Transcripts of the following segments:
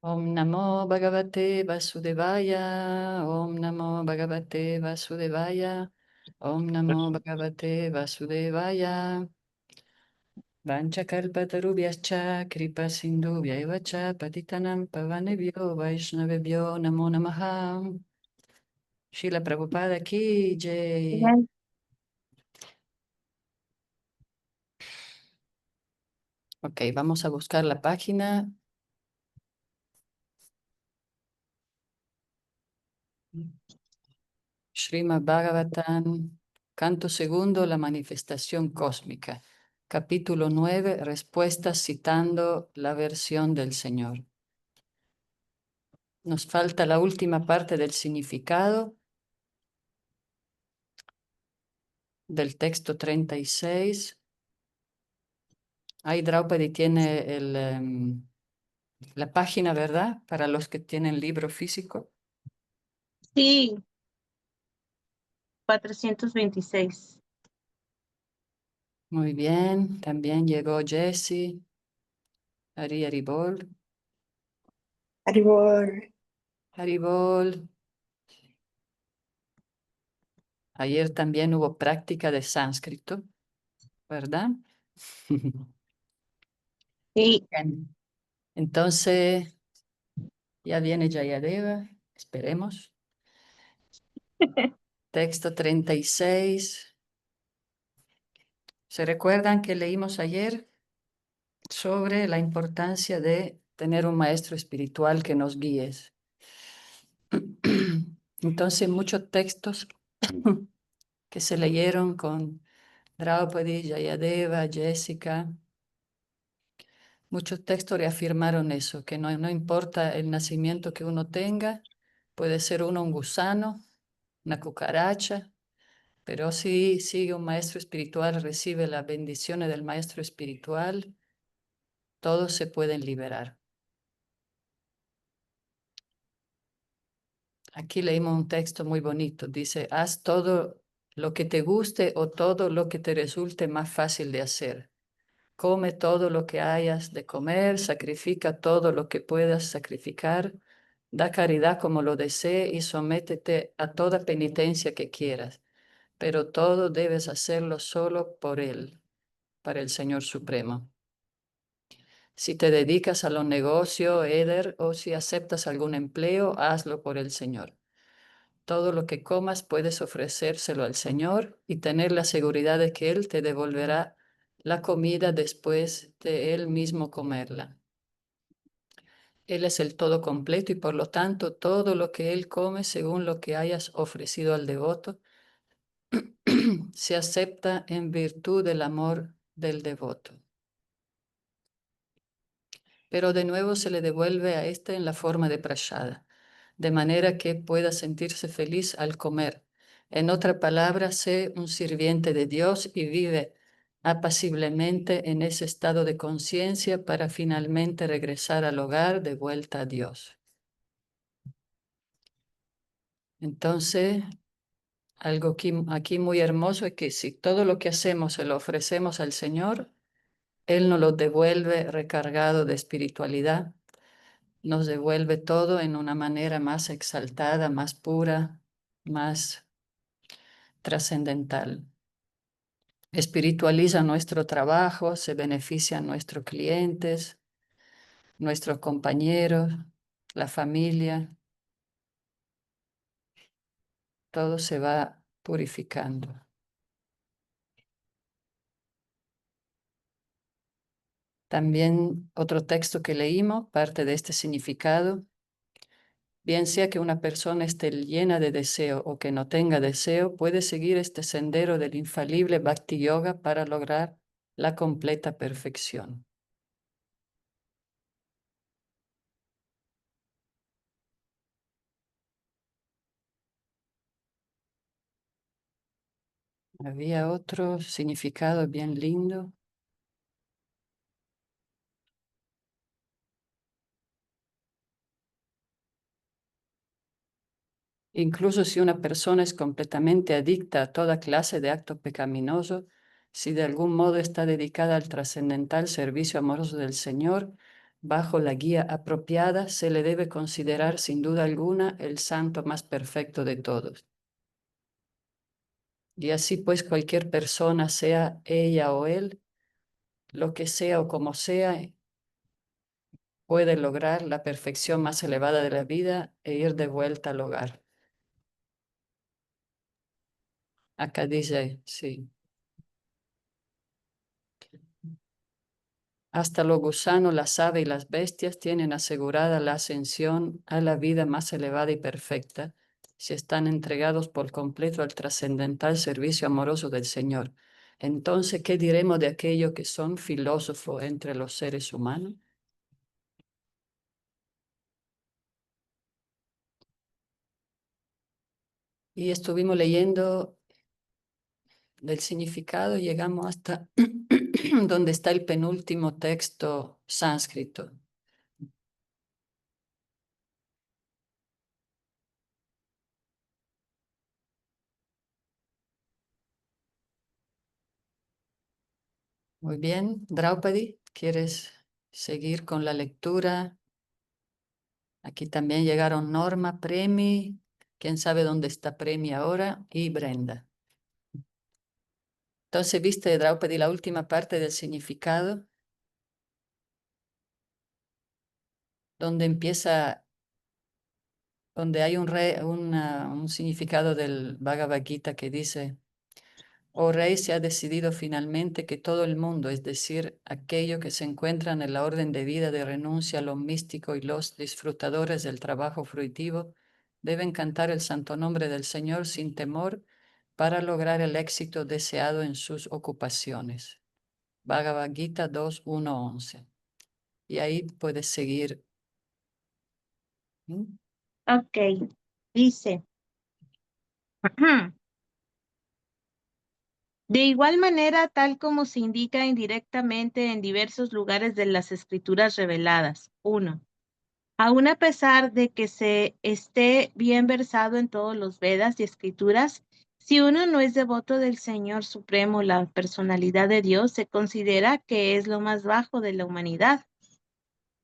Om Namo Bhagavate Vasudevaya, Om Namo Bhagavate Vasudevaya, Om Namo Bhagavate Vasudevaya. Vanchakalpatarubhyascha kripa sindhubhyaiva cha patitanam pavanebhyo vaishnavebhyo namo namaha. Srila Prabhupada ki jai. Bien. Ok, vamos a buscar la página. Srimad Bhagavatam, canto segundo, la manifestación cósmica. Capítulo 9, respuestas citando la versión del Señor. Nos falta la última parte del significado del texto 36. Ahí Draupadi tiene la página, ¿verdad? Para los que tienen libro físico. Sí, 426. Muy bien, también llegó Jessie, Hari Haribol. Haribol. Haribol. Ayer también hubo práctica de sánscrito, ¿verdad? Sí. Bien. Entonces, ya viene Jayadeva, esperemos. Texto 36. ¿Se recuerdan que leímos ayer sobre la importancia de tener un maestro espiritual que nos guíe? Entonces, muchos textos que se leyeron con Draupadi, Jayadeva, Jessica, muchos textos reafirmaron eso, que no importa el nacimiento que uno tenga, puede ser uno un gusano, una cucaracha, pero si sigue un maestro espiritual, recibe las bendiciones del maestro espiritual, todos se pueden liberar. Aquí leímos un texto muy bonito, dice, haz todo lo que te guste o todo lo que te resulte más fácil de hacer. Come todo lo que hayas de comer, sacrifica todo lo que puedas sacrificar, da caridad como lo desee y sométete a toda penitencia que quieras, pero todo debes hacerlo solo por Él, para el Señor Supremo. Si te dedicas a los negocios, Eder, o si aceptas algún empleo, hazlo por el Señor. Todo lo que comas puedes ofrecérselo al Señor y tener la seguridad de que Él te devolverá la comida después de Él mismo comerla. Él es el todo completo y por lo tanto todo lo que Él come según lo que hayas ofrecido al devoto se acepta en virtud del amor del devoto. Pero de nuevo se le devuelve a éste en la forma de prasada, de manera que pueda sentirse feliz al comer. En otra palabra, sé un sirviente de Dios y vive apaciblemente en ese estado de conciencia para finalmente regresar al hogar de vuelta a Dios. Entonces, algo aquí muy hermoso es que si todo lo que hacemos se lo ofrecemos al Señor, Él nos lo devuelve recargado de espiritualidad, nos devuelve todo en una manera más exaltada, más pura, más trascendental. Espiritualiza nuestro trabajo, se benefician nuestros clientes, nuestros compañeros, la familia, todo se va purificando. También otro texto que leímos, parte de este significado, bien sea que una persona esté llena de deseo o que no tenga deseo, puede seguir este sendero del infalible Bhakti Yoga para lograr la completa perfección. Había otro significado bien lindo. Incluso si una persona es completamente adicta a toda clase de acto pecaminoso, si de algún modo está dedicada al trascendental servicio amoroso del Señor, Bajo la guía apropiada se le debe considerar sin duda alguna el santo más perfecto de todos. Y así pues cualquier persona, sea ella o él, lo que sea o como sea, puede lograr la perfección más elevada de la vida e ir de vuelta al hogar. Acá dice, sí. Hasta los gusanos, las aves y las bestias tienen asegurada la ascensión a la vida más elevada y perfecta si están entregados por completo al trascendental servicio amoroso del Señor. Entonces, ¿qué diremos de aquellos que son filósofos entre los seres humanos? Y estuvimos leyendo del significado, llegamos hasta donde está el penúltimo texto sánscrito. Muy bien, Draupadi, ¿quieres seguir con la lectura? Aquí también llegaron Norma, Premi, quién sabe dónde está Premi ahora, y Brenda. Entonces, ¿viste, Draupadi, la última parte del significado? Donde empieza, donde hay un significado del Bhagavad Gita que dice: oh rey, se ha decidido finalmente que todo el mundo, es decir, aquello que se encuentran en la orden de vida de renuncia a lo místico y los disfrutadores del trabajo fruitivo, deben cantar el santo nombre del Señor sin temor para lograr el éxito deseado en sus ocupaciones. Bhagavad Gita 2:1-11. Y ahí puedes seguir. ¿Mm? Ok, dice. De igual manera, tal como se indica indirectamente en diversos lugares de las escrituras reveladas. 1. Aún a pesar de que se esté bien versado en todos los Vedas y escrituras, si uno no es devoto del Señor Supremo, la personalidad de Dios, se considera que es lo más bajo de la humanidad.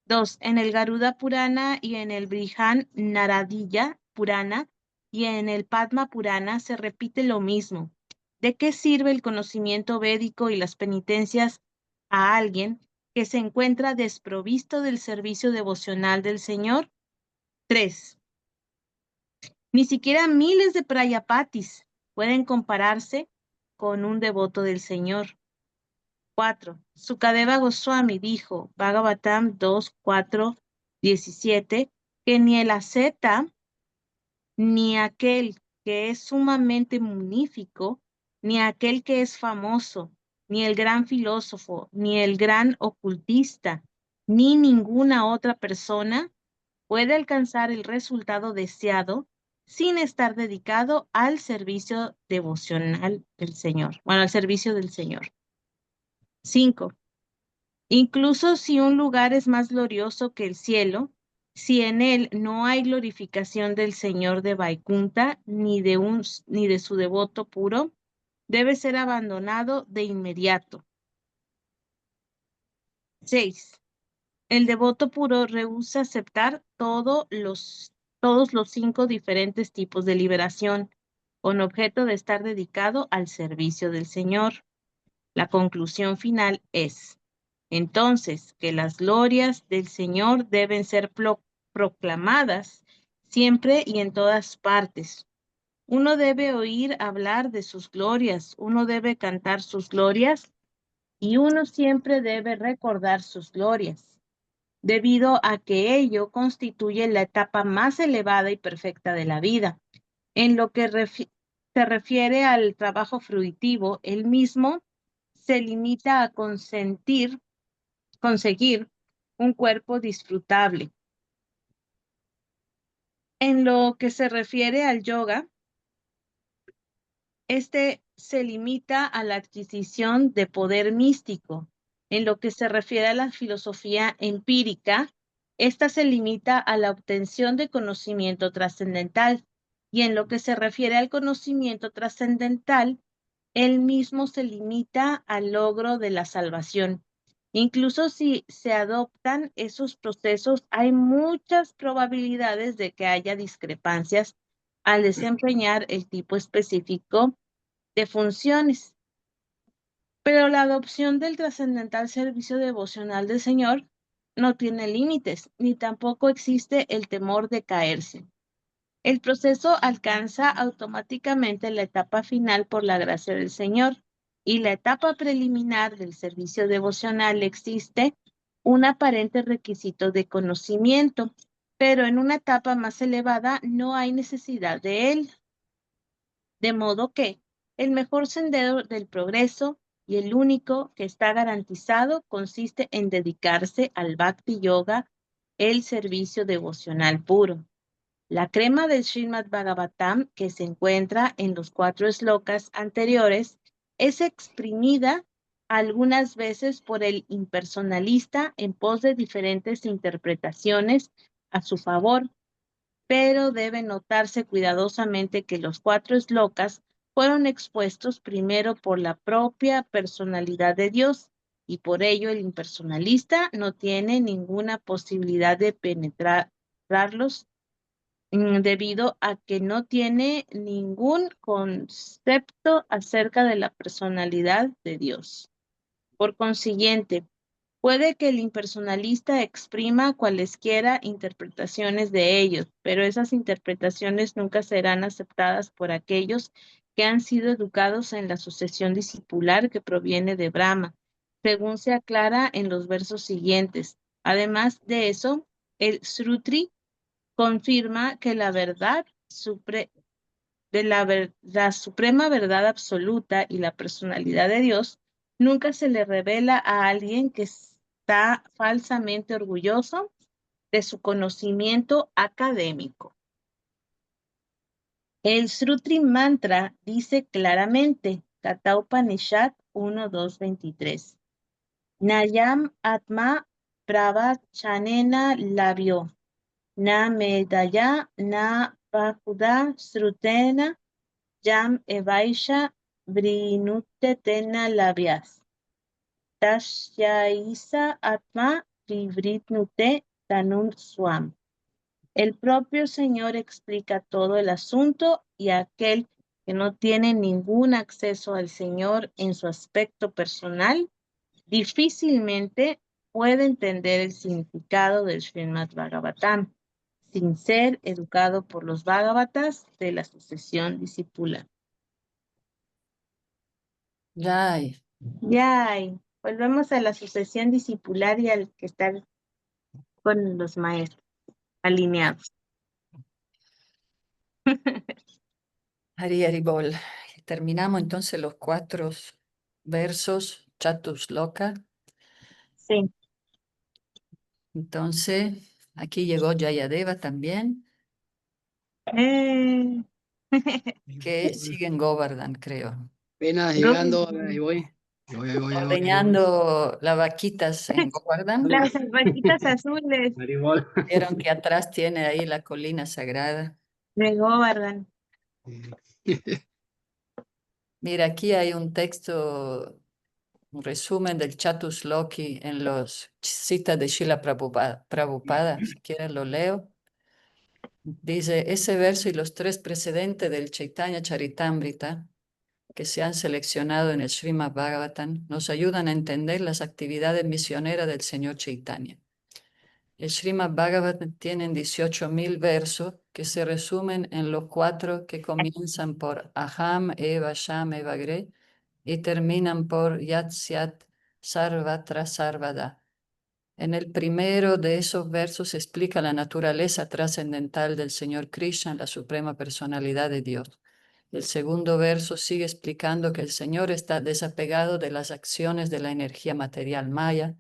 2. En el Garuda Purana y en el Brihan Naradiya Purana y en el Padma Purana se repite lo mismo. ¿De qué sirve el conocimiento védico y las penitencias a alguien que se encuentra desprovisto del servicio devocional del Señor? 3. Ni siquiera miles de prayapatis pueden compararse con un devoto del Señor. 4. Sukadeva Goswami dijo, Bhagavatam 2:4-17, que ni el asceta, ni aquel que es sumamente magnífico, ni aquel que es famoso, ni el gran filósofo, ni el gran ocultista, ni ninguna otra persona puede alcanzar el resultado deseado sin estar dedicado al servicio devocional del Señor, bueno, al servicio del Señor. 5. Incluso si un lugar es más glorioso que el cielo, si en él no hay glorificación del Señor de Vaikunta ni de su devoto puro, debe ser abandonado de inmediato. 6. El devoto puro rehúsa aceptar todos los 5 diferentes tipos de liberación, con objeto de estar dedicado al servicio del Señor. La conclusión final es, entonces, que las glorias del Señor deben ser proclamadas siempre y en todas partes. Uno debe oír hablar de sus glorias, uno debe cantar sus glorias y uno siempre debe recordar sus glorias, debido a que ello constituye la etapa más elevada y perfecta de la vida. En lo que se refiere al trabajo fruitivo, el mismo se limita a conseguir un cuerpo disfrutable. En lo que se refiere al yoga, este se limita a la adquisición de poder místico. En lo que se refiere a la filosofía empírica, esta se limita a la obtención de conocimiento trascendental. Y en lo que se refiere al conocimiento trascendental, él mismo se limita al logro de la salvación. Incluso si se adoptan esos procesos, hay muchas probabilidades de que haya discrepancias al desempeñar el tipo específico de funciones. Pero la adopción del trascendental servicio devocional del Señor no tiene límites, ni tampoco existe el temor de caerse. El proceso alcanza automáticamente la etapa final por la gracia del Señor, y la etapa preliminar del servicio devocional existe un aparente requisito de conocimiento, pero en una etapa más elevada no hay necesidad de él. De modo que el mejor sendero del progreso y el único que está garantizado consiste en dedicarse al Bhakti Yoga, el servicio devocional puro. La crema del Srimad Bhagavatam, que se encuentra en los 4 slokas anteriores, es exprimida algunas veces por el impersonalista en pos de diferentes interpretaciones a su favor, pero debe notarse cuidadosamente que los 4 slokas fueron expuestos primero por la propia personalidad de Dios, y por ello el impersonalista no tiene ninguna posibilidad de penetrarlos, debido a que no tiene ningún concepto acerca de la personalidad de Dios. Por consiguiente, puede que el impersonalista exprima cualesquiera interpretaciones de ellos, pero esas interpretaciones nunca serán aceptadas por aquellos que han sido educados en la sucesión discipular que proviene de Brahma, según se aclara en los versos siguientes. Además de eso, el Srutri confirma que la suprema verdad absoluta y la personalidad de Dios nunca se le revela a alguien que está falsamente orgulloso de su conocimiento académico. El Srutri Mantra dice claramente, Katha Upanishad 1.2.23, Nayam Atma Pravachanena Labio, Na Medaya Na Bahuda Srutena Yam Evaisha Vrinute Tena Labias. Tashyaisa Atma Vivritnute Tanum Swam. El propio Señor explica todo el asunto, y aquel que no tiene ningún acceso al Señor en su aspecto personal difícilmente puede entender el significado del Srimad Bhagavatam sin ser educado por los Bhagavatas de la sucesión discipular. Jai. Yay. Volvemos a la sucesión discipular y al que está con los maestros alineados. Hari Hari Bol. Terminamos entonces los 4 versos Chatusloka. Sí. Entonces, aquí llegó Jayadeva también, Eh. que sigue en Govardhan, creo. Apenas llegando, ahí voy. Ahí voy. Ordeñando las vaquitas en Govardhan. Las vaquitas azules Maribol. Vieron que atrás tiene ahí la colina sagrada. de Govardhan. Mira, aquí hay un texto, un resumen del Chatusloki en los citas de Srila Prabhupada. Si quieren lo leo. Dice, ese verso y los 3 precedentes del Chaitanya Charitamrita que se han seleccionado en el Srimad Bhagavatam nos ayudan a entender las actividades misioneras del Señor Chaitanya. El Srimad Bhagavatam tiene 18.000 versos que se resumen en los 4 que comienzan por Aham Eva Sham Eva Gre y terminan por Yat Syat Sarvatra Sarvada. En el primero de esos versos se explica la naturaleza trascendental del Señor Krishna, la suprema personalidad de Dios. El segundo verso sigue explicando que el Señor está desapegado de las acciones de la energía material maya.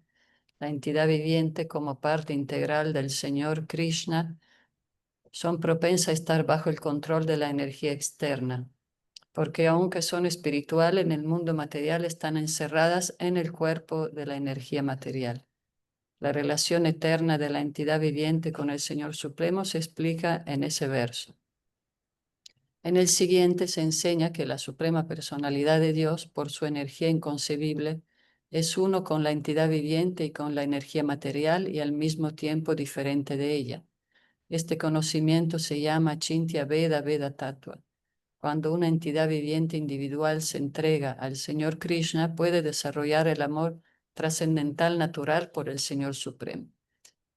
La entidad viviente, como parte integral del Señor Krishna, son propensas a estar bajo el control de la energía externa, porque aunque son espirituales en el mundo material, están encerradas en el cuerpo de la energía material. La relación eterna de la entidad viviente con el Señor Supremo se explica en ese verso. En el siguiente se enseña que la Suprema Personalidad de Dios, por su energía inconcebible, Es uno con la entidad viviente y con la energía material y al mismo tiempo diferente de ella. Este conocimiento se llama Chintya Veda Veda Tattva. Cuando una entidad viviente individual se entrega al Señor Krishna, puede desarrollar el amor trascendental natural por el Señor Supremo.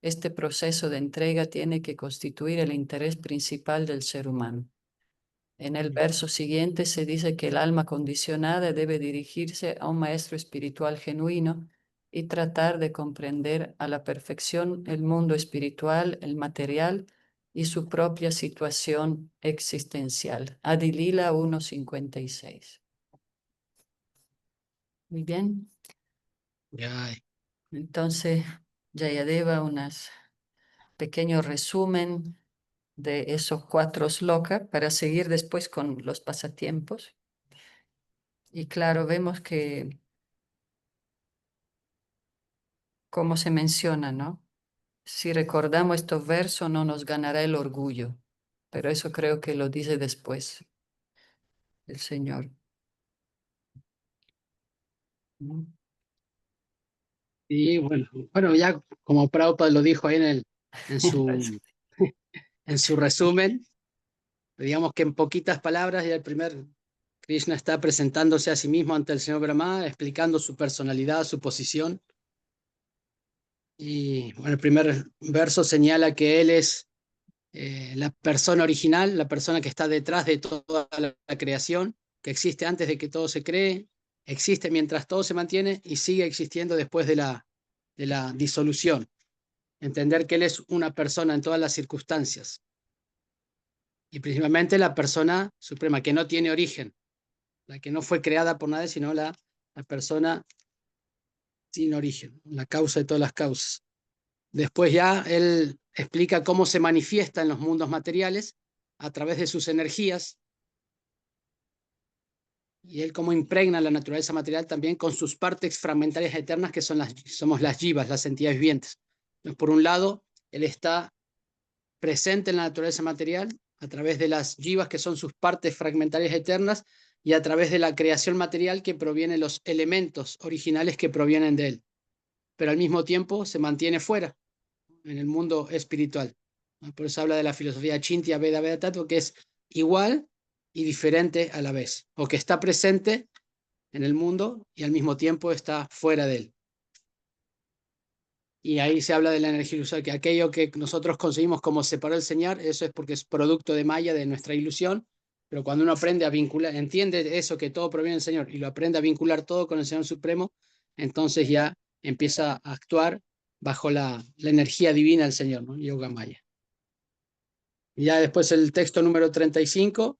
Este proceso de entrega tiene que constituir el interés principal del ser humano. En el verso siguiente se dice que el alma condicionada debe dirigirse a un maestro espiritual genuino y tratar de comprender a la perfección el mundo espiritual, el material y su propia situación existencial. Adilila 1.56. Muy bien. Ya, Entonces, Jayadeva, un pequeño resumen de esos 4 slokas para seguir después con los pasatiempos. Y claro, vemos que, como se menciona, ¿no? Si recordamos estos versos, no nos ganará el orgullo, pero eso creo que lo dice después el Señor. ¿No? y bueno, ya como Prabhupada lo dijo ahí en su resumen, digamos que en poquitas palabras ya el primer Krishna está presentándose a sí mismo ante el señor Brahma, explicando su personalidad, su posición. Y bueno, el primer verso señala que él es la persona original, la persona que está detrás de toda la creación, que existe antes de que todo se cree, existe mientras todo se mantiene y sigue existiendo después de la disolución. Entender que él es una persona en todas las circunstancias y principalmente la persona suprema, que no tiene origen, la que no fue creada por nadie, sino la persona sin origen, la causa de todas las causas. Después ya él explica cómo se manifiesta en los mundos materiales a través de sus energías y él cómo impregna la naturaleza material también con sus partes fragmentarias eternas que somos las jivas, las entidades vivientes. Entonces, por un lado, él está presente en la naturaleza material a través de las jivas que son sus partes fragmentarias eternas y a través de la creación material que proviene de los elementos originales que provienen de él. Pero al mismo tiempo se mantiene fuera, en el mundo espiritual. Por eso habla de la filosofía Chintya Veda Veda Tattva, que es igual y diferente a la vez, o que está presente en el mundo y al mismo tiempo está fuera de él. Y ahí se habla de la energía ilusoria, que aquello que nosotros conseguimos como separó el Señor, eso es porque es producto de Maya, de nuestra ilusión, pero cuando uno aprende a vincular, entiende eso, que todo proviene del Señor, y lo aprende a vincular todo con el Señor Supremo, entonces ya empieza a actuar bajo la energía divina del Señor, ¿no? Yoga Maya. Y ya después el texto número 35,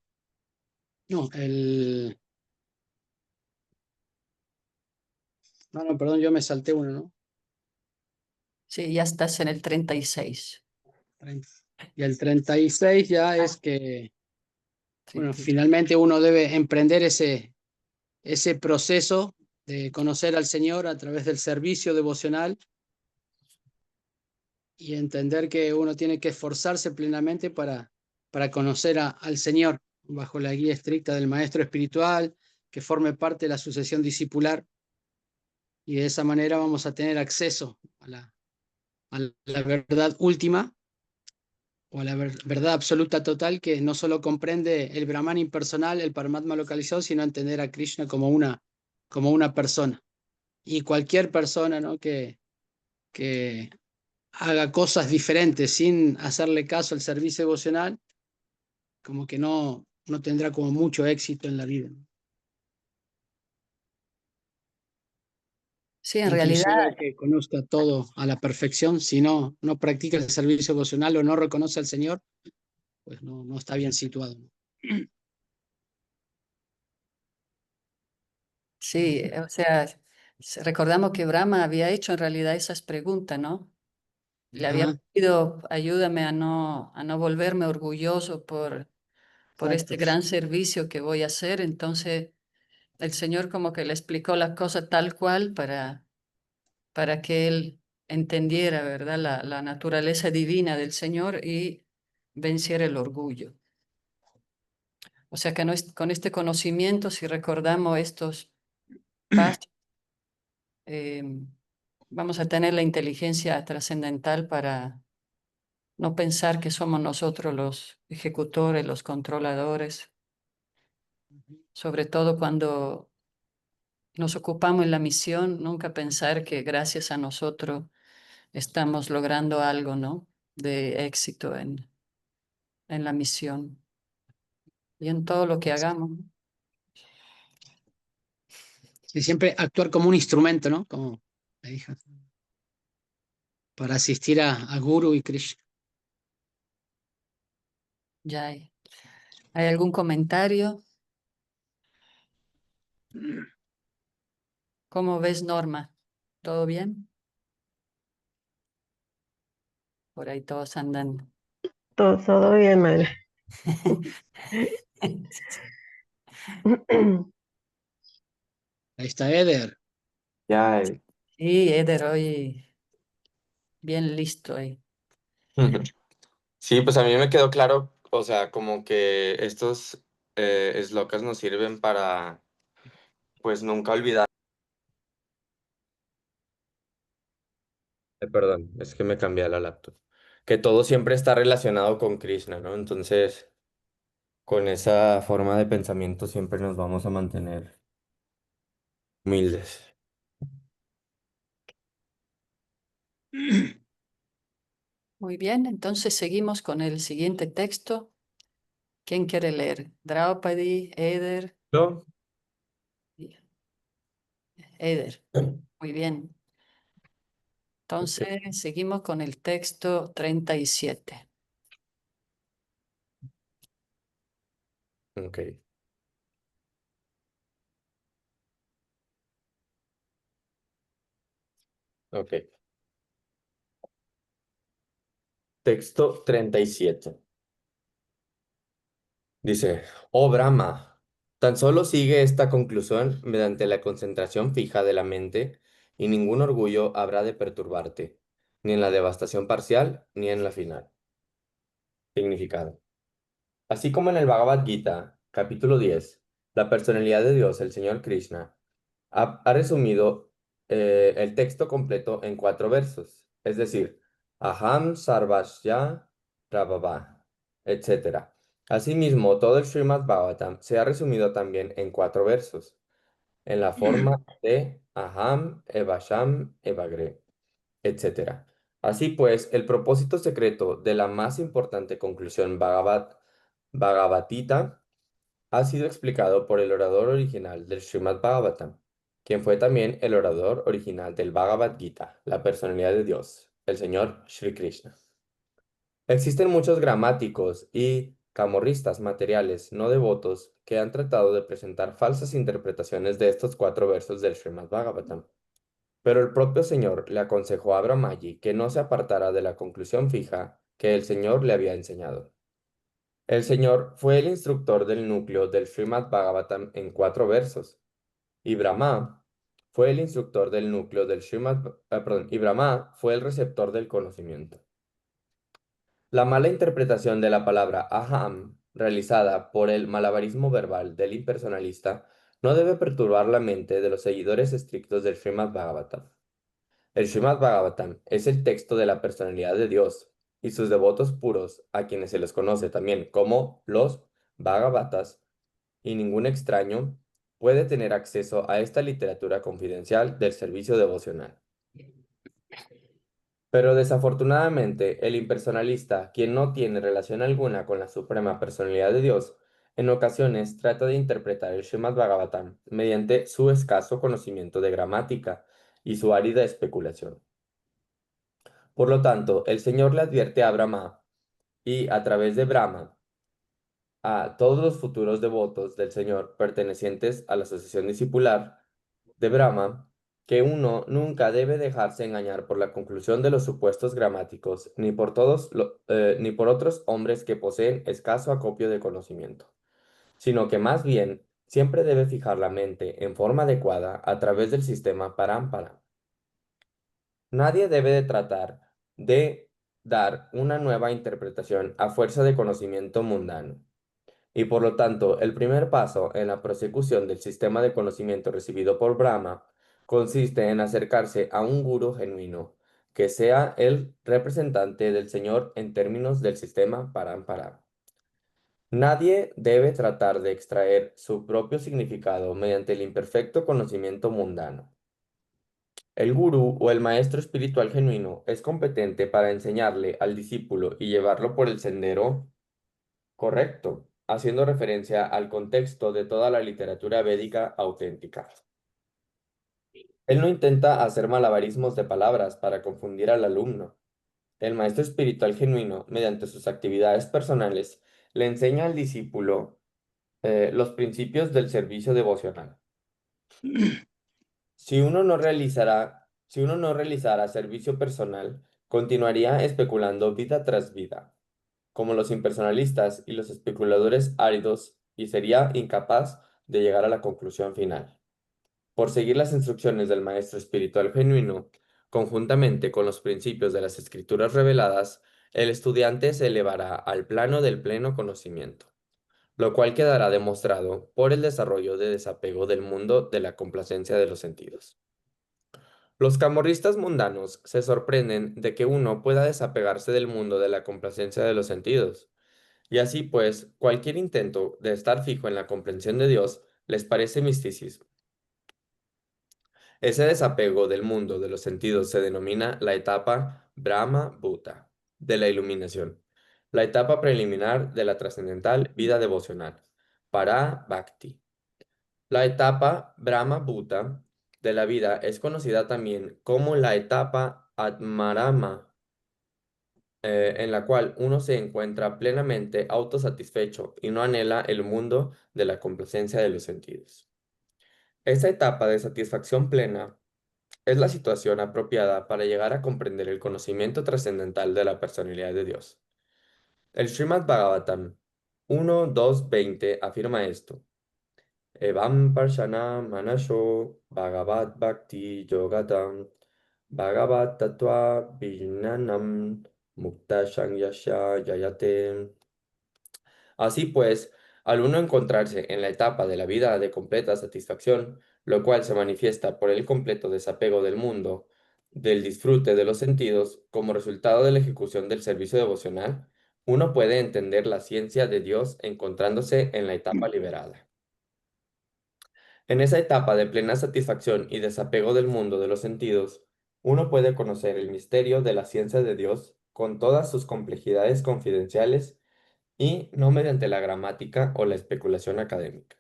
no, no, perdón, yo me salté uno, ¿no? Sí, ya estás en el 36. Y el 36 ya es que, bueno, 30. finalmente uno debe emprender ese proceso de conocer al Señor a través del servicio devocional y entender que uno tiene que esforzarse plenamente para conocer al Señor bajo la guía estricta del maestro espiritual, que forme parte de la sucesión discipular, y de esa manera vamos a tener acceso a la verdad última o a la verdad absoluta total, que no solo comprende el Brahman impersonal, el Paramatma localizado, sino entender a Krishna como una persona. Y cualquier persona, ¿no?, que haga cosas diferentes sin hacerle caso al servicio devocional, como que no tendrá como mucho éxito en la vida, ¿no? Sí, en realidad, Inclusive el que conozca todo a la perfección, si no practica el servicio devocional o no reconoce al Señor, pues no está bien situado, ¿no? sí, o sea, recordamos que Brahma había hecho en realidad esas preguntas, ¿no? Le había Ajá, pedido, ayúdame a no volverme orgulloso por este exacto. gran servicio que voy a hacer. Entonces, el Señor como que le explicó las cosas tal cual para que él entendiera, ¿verdad?, la naturaleza divina del Señor y venciera el orgullo. O sea que con este conocimiento, si recordamos estos pasos, vamos a tener la inteligencia trascendental para no pensar que somos nosotros los ejecutores, los controladores, sobre todo cuando nos ocupamos en la misión, nunca pensar que gracias a nosotros estamos logrando algo, ¿no? De éxito en la misión y en todo lo que hagamos. Y siempre actuar como un instrumento, ¿no? Como me dijo, para asistir a Guru y Krishna. Ya ¿hay algún comentario? ¿Cómo ves, Norma? ¿Todo bien? Por ahí todos andan. Todo bien, madre. Ahí está Eder. Ya, Sí, Eder, hoy bien listo ahí. sí, pues a mí me quedó claro, o sea, como que estos slokas nos sirven para, pues nunca olvidar. Perdón, es que me cambié la laptop. Que todo siempre está relacionado con Krishna, ¿no? Entonces, con esa forma de pensamiento siempre nos vamos a mantener humildes. Muy bien, entonces seguimos con el siguiente texto. ¿Quién quiere leer? Draupadi, Eder. ¿No? Eder. Muy bien. Ok, Entonces seguimos con el texto 37. ok. Ok. Texto 37. Dice, oh Brahma, tan solo sigue esta conclusión mediante la concentración fija de la mente y ningún orgullo habrá de perturbarte, ni en la devastación parcial ni en la final. Significado. Así como en el Bhagavad Gita, capítulo 10, la personalidad de Dios, el Señor Krishna, ha resumido el texto completo en 4 versos, es decir, Aham Sarvasya Prabhava, etc. Asimismo, todo el Srimad Bhagavatam se ha resumido también en 4 versos, en la forma de Aham Evasham Evagre, etc. Así pues, el propósito secreto de la más importante conclusión Bhagavatita ha sido explicado por el orador original del Srimad Bhagavatam, quien fue también el orador original del Bhagavad Gita, la personalidad de Dios, el Señor Sri Krishna. Existen muchos gramáticos y camorristas materiales no devotos que han tratado de presentar falsas interpretaciones de estos 4 versos del Srimad Bhagavatam. Pero el propio Señor le aconsejó a Brahmaji que no se apartara de la conclusión fija que el Señor le había enseñado. El Señor fue el instructor del núcleo del Srimad Bhagavatam en 4 versos, y Brahma fue el instructor del núcleo del y Brahma fue el receptor del conocimiento. La mala interpretación de la palabra aham, realizada por el malabarismo verbal del impersonalista, no debe perturbar la mente de los seguidores estrictos del Srimad Bhagavatam. El Srimad Bhagavatam es el texto de la personalidad de Dios, y sus devotos puros, a quienes se les conoce también como los Bhagavatas, y ningún extraño puede tener acceso a esta literatura confidencial del servicio devocional. Pero desafortunadamente, el impersonalista, quien no tiene relación alguna con la suprema personalidad de Dios, en ocasiones trata de interpretar el Srimad Bhagavatam mediante su escaso conocimiento de gramática y su árida especulación. Por lo tanto, el Señor le advierte a Brahma y a través de Brahma a todos los futuros devotos del Señor pertenecientes a la asociación discipular de Brahma que uno nunca debe dejarse engañar por la conclusión de los supuestos gramáticos ni por ni por otros hombres que poseen escaso acopio de conocimiento, sino que más bien siempre debe fijar la mente en forma adecuada a través del sistema Parampara. Nadie debe de tratar de dar una nueva interpretación a fuerza de conocimiento mundano. Y por lo tanto, el primer paso en la prosecución del sistema de conocimiento recibido por Brahma consiste en acercarse a un gurú genuino, que sea el representante del Señor en términos del sistema Parampara. Nadie debe tratar de extraer su propio significado mediante el imperfecto conocimiento mundano. El gurú o el maestro espiritual genuino es competente para enseñarle al discípulo y llevarlo por el sendero correcto, haciendo referencia al contexto de toda la literatura védica auténtica. Él no intenta hacer malabarismos de palabras para confundir al alumno. El maestro espiritual genuino, mediante sus actividades personales, le enseña al discípulo los principios del servicio devocional. Si uno no realizara servicio personal, continuaría especulando vida tras vida, como los impersonalistas y los especuladores áridos, y sería incapaz de llegar a la conclusión final. Por seguir las instrucciones del maestro espiritual genuino, conjuntamente con los principios de las escrituras reveladas, el estudiante se elevará al plano del pleno conocimiento, lo cual quedará demostrado por el desarrollo de desapego del mundo de la complacencia de los sentidos. Los camorristas mundanos se sorprenden de que uno pueda desapegarse del mundo de la complacencia de los sentidos, y así pues, cualquier intento de estar fijo en la comprensión de Dios les parece misticismo. Ese desapego del mundo de los sentidos se denomina la etapa Brahma Bhuta de la iluminación, la etapa preliminar de la trascendental vida devocional, para Bhakti. La etapa Brahma Bhuta de la vida es conocida también como la etapa Atmarama, en la cual uno se encuentra plenamente autosatisfecho y no anhela el mundo de la complacencia de los sentidos. Esta etapa de satisfacción plena es la situación apropiada para llegar a comprender el conocimiento trascendental de la personalidad de Dios. El Srimad Bhagavatam 1.2.20 afirma esto. Evam Parshana Manasho Bhagavat Bhakti Yogatam Bhagavat Tattva Vijnanam Mukta Shangyasya Yayate. Así pues, al uno encontrarse en la etapa de la vida de completa satisfacción, lo cual se manifiesta por el completo desapego del mundo, del disfrute de los sentidos, como resultado de la ejecución del servicio devocional, uno puede entender la ciencia de Dios encontrándose en la etapa liberada. En esa etapa de plena satisfacción y desapego del mundo de los sentidos, uno puede conocer el misterio de la ciencia de Dios con todas sus complejidades confidenciales y no mediante la gramática o la especulación académica.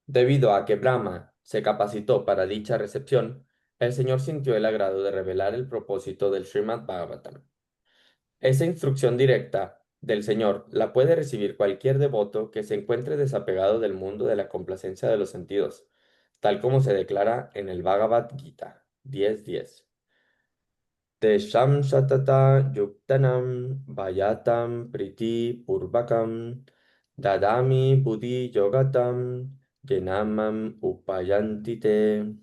Debido a que Brahma se capacitó para dicha recepción, el Señor sintió el agrado de revelar el propósito del Srimad Bhagavatam. Esa instrucción directa del Señor la puede recibir cualquier devoto que se encuentre desapegado del mundo de la complacencia de los sentidos, tal como se declara en el Bhagavad Gita 10.10. Tesham Shatata Yuktanam Vayatam Priti Purvakam Dadami Buddhi Yogatam Yenamam Upayantite.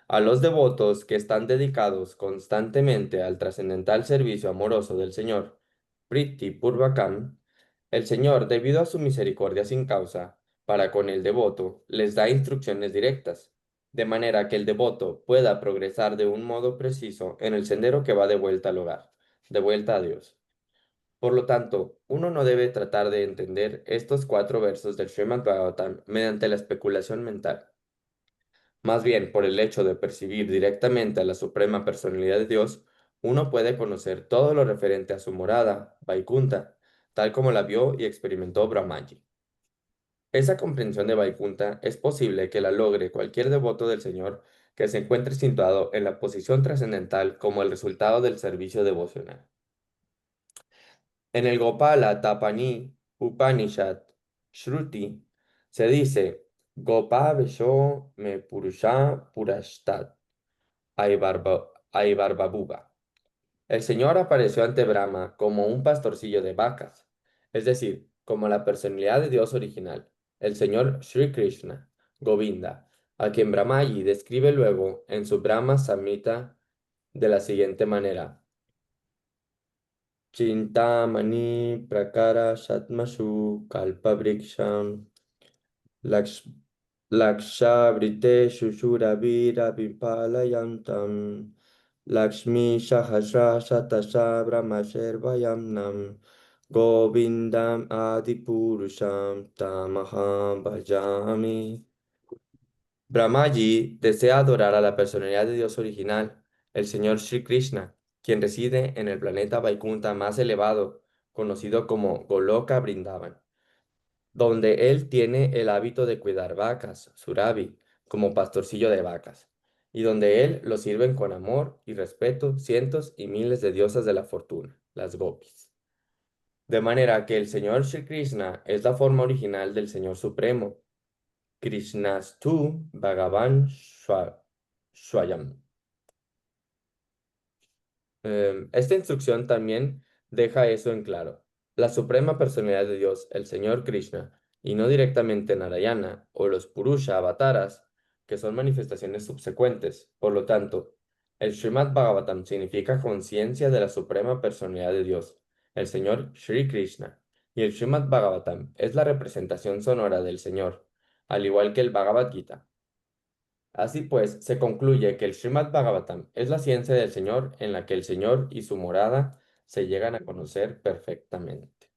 A los devotos que están dedicados constantemente al trascendental servicio amoroso del Señor, Priti Purvakam, el Señor, debido a su misericordia sin causa, para con el devoto, les da instrucciones directas, de manera que el devoto pueda progresar de un modo preciso en el sendero que va de vuelta al hogar, de vuelta a Dios. Por lo tanto, uno no debe tratar de entender estos 4 versos del Srimad Bhagavatam mediante la especulación mental. Más bien, por el hecho de percibir directamente a la Suprema Personalidad de Dios, uno puede conocer todo lo referente a su morada, Vaikunta, tal como la vio y experimentó Brahmaji. Esa comprensión de Vaikunta es posible que la logre cualquier devoto del Señor que se encuentre situado en la posición trascendental como el resultado del servicio devocional. En el Gopala Tapani Upanishad Shruti se dice Gopa Vesho Me Purusha Purashtat Aibarbabuba. El Señor apareció ante Brahma como un pastorcillo de vacas, es decir, como la personalidad de Dios original, el Señor Sri Krishna, Govinda, a quien Brahmaji describe luego en su Brahma Samhita de la siguiente manera. Chintamani Prakara Shatmashu Kalpavriksham Lakshabrite Shushurabira Pimpalayantam Lakshmi Shahasra Shatasha Brahmashervayamnam Govindam Adipurusham Tamaham Bhajami. Brahmaji desea adorar a la personalidad de Dios original, el Señor Sri Krishna, quien reside en el planeta Vaikunta más elevado, conocido como Goloka Vrindavan, donde él tiene el hábito de cuidar vacas, Surabi, como pastorcillo de vacas, y donde él lo sirven con amor y respeto cientos y miles de diosas de la fortuna, las gopis. De manera que el Señor Sri Krishna es la forma original del Señor Supremo, Krishnastu Bhagavan Swayam. Esta instrucción también deja eso en claro. La suprema personalidad de Dios, el Señor Krishna, y no directamente Narayana o los Purusha avataras, que son manifestaciones subsecuentes. Por lo tanto, el Srimad Bhagavatam significa conciencia de la suprema personalidad de Dios, el Señor Sri Krishna, y el Srimad Bhagavatam es la representación sonora del Señor, al igual que el Bhagavad Gita. Así pues, se concluye que el Srimad Bhagavatam es la ciencia del Señor en la que el Señor y su morada se llegan a conocer perfectamente.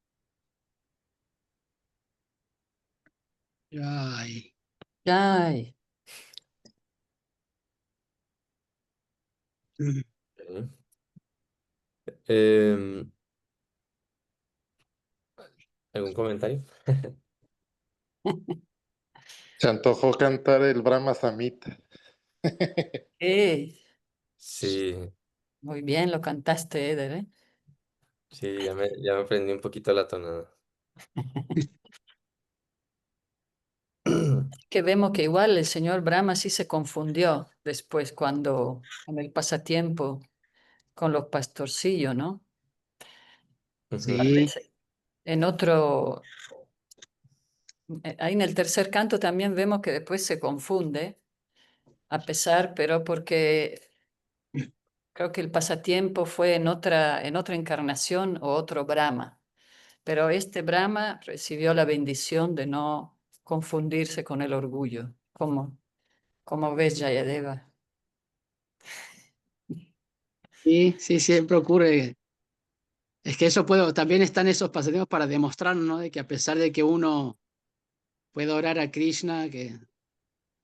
Ay, Ay, mm, Ok. Em, ¿Algún comentario? Se antojó cantar el Brahma Samhita. eh, Sí, muy bien lo cantaste, Eder, ¿eh? sí, ya me aprendí un poquito la tonada. Que vemos que igual el señor Brahma sí se confundió después cuando en el pasatiempo con los pastorcillos, ¿no? Ujú. sí, Parece. En otro, ahí en el tercer canto también vemos que después se confunde, a pesar, pero porque creo que el pasatiempo fue en otra encarnación o otro Brahma. Pero este Brahma recibió la bendición de no confundirse con el orgullo, como ves, Jayadeva. sí, sí, siempre ocurre. Es que eso puede, también están esos pasatiempos para demostrarnos, ¿no? De que a pesar de que uno puede orar a Krishna, que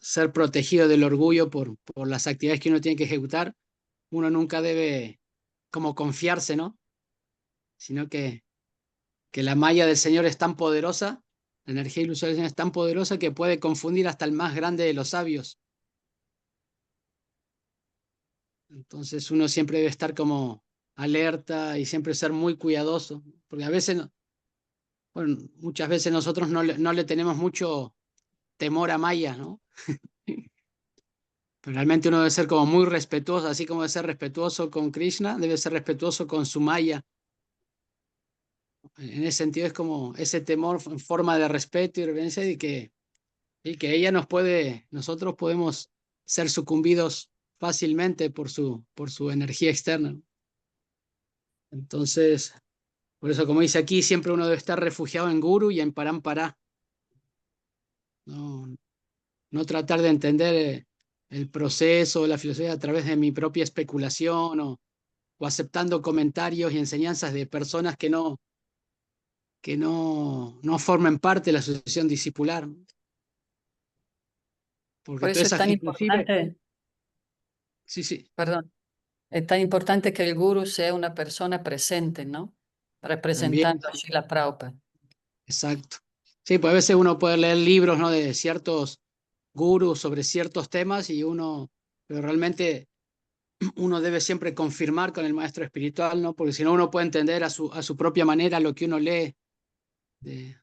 ser protegido del orgullo por las actividades que uno tiene que ejecutar, uno nunca debe como confiarse, ¿no? Sino que la malla del Señor es tan poderosa, la energía ilusoria del Señor es tan poderosa que puede confundir hasta el más grande de los sabios. Entonces uno siempre debe estar como alerta y siempre ser muy cuidadoso, porque a veces, bueno, muchas veces nosotros no le tenemos mucho temor a mayas, ¿no? Pero realmente uno debe ser como muy respetuoso, así como debe ser respetuoso con Krishna, debe ser respetuoso con su maya. En ese sentido es como ese temor en forma de respeto y reverencia y que ella nosotros podemos ser sucumbidos fácilmente por su energía externa. Entonces, por eso, como dice aquí, siempre uno debe estar refugiado en Guru y en Parampara. No, no tratar de entender el proceso, la filosofía a través de mi propia especulación o aceptando comentarios y enseñanzas de personas que no formen parte de la asociación discipular. Porque Por eso todas es esas, tan inclusive, importante, sí, sí, perdón, es tan importante que el gurú sea una persona presente, ¿no? también, Representando a Srila Prabhupada. exacto. Sí, pues a veces uno puede leer libros, ¿no? De ciertos gurús sobre ciertos temas pero realmente uno debe siempre confirmar con el maestro espiritual, ¿no? Porque si no uno puede entender a su propia manera lo que uno lee de-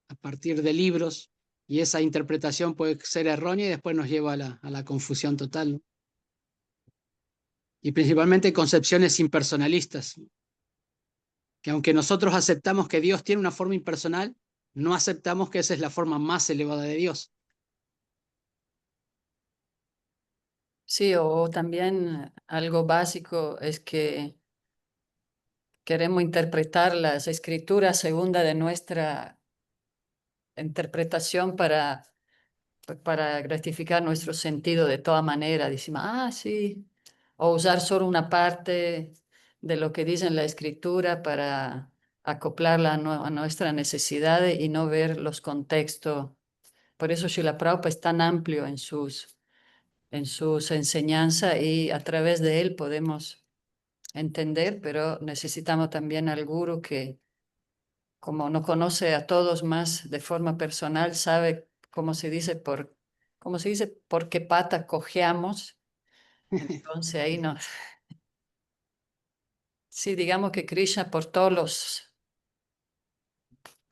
a partir de libros y esa interpretación puede ser errónea y después nos lleva a la confusión total, ¿no? Y principalmente concepciones impersonalistas, que aunque nosotros aceptamos que Dios tiene una forma impersonal, no aceptamos que esa es la forma más elevada de Dios. Sí, o también algo básico es que queremos interpretar las escrituras segunda de nuestra interpretación para gratificar nuestro sentido de toda manera. Decimos, ah, sí, o usar solo una parte de lo que dice en la escritura para acoplarla a nuestras necesidades y no ver los contextos. Por eso Srila Prabhupada es tan amplio en sus enseñanzas y a través de él podemos entender, pero necesitamos también al guru que, como no conoce a todos más de forma personal, sabe cómo se dice, por qué pata cojeamos. Entonces ahí no. Sí, digamos que Krishna por todos los,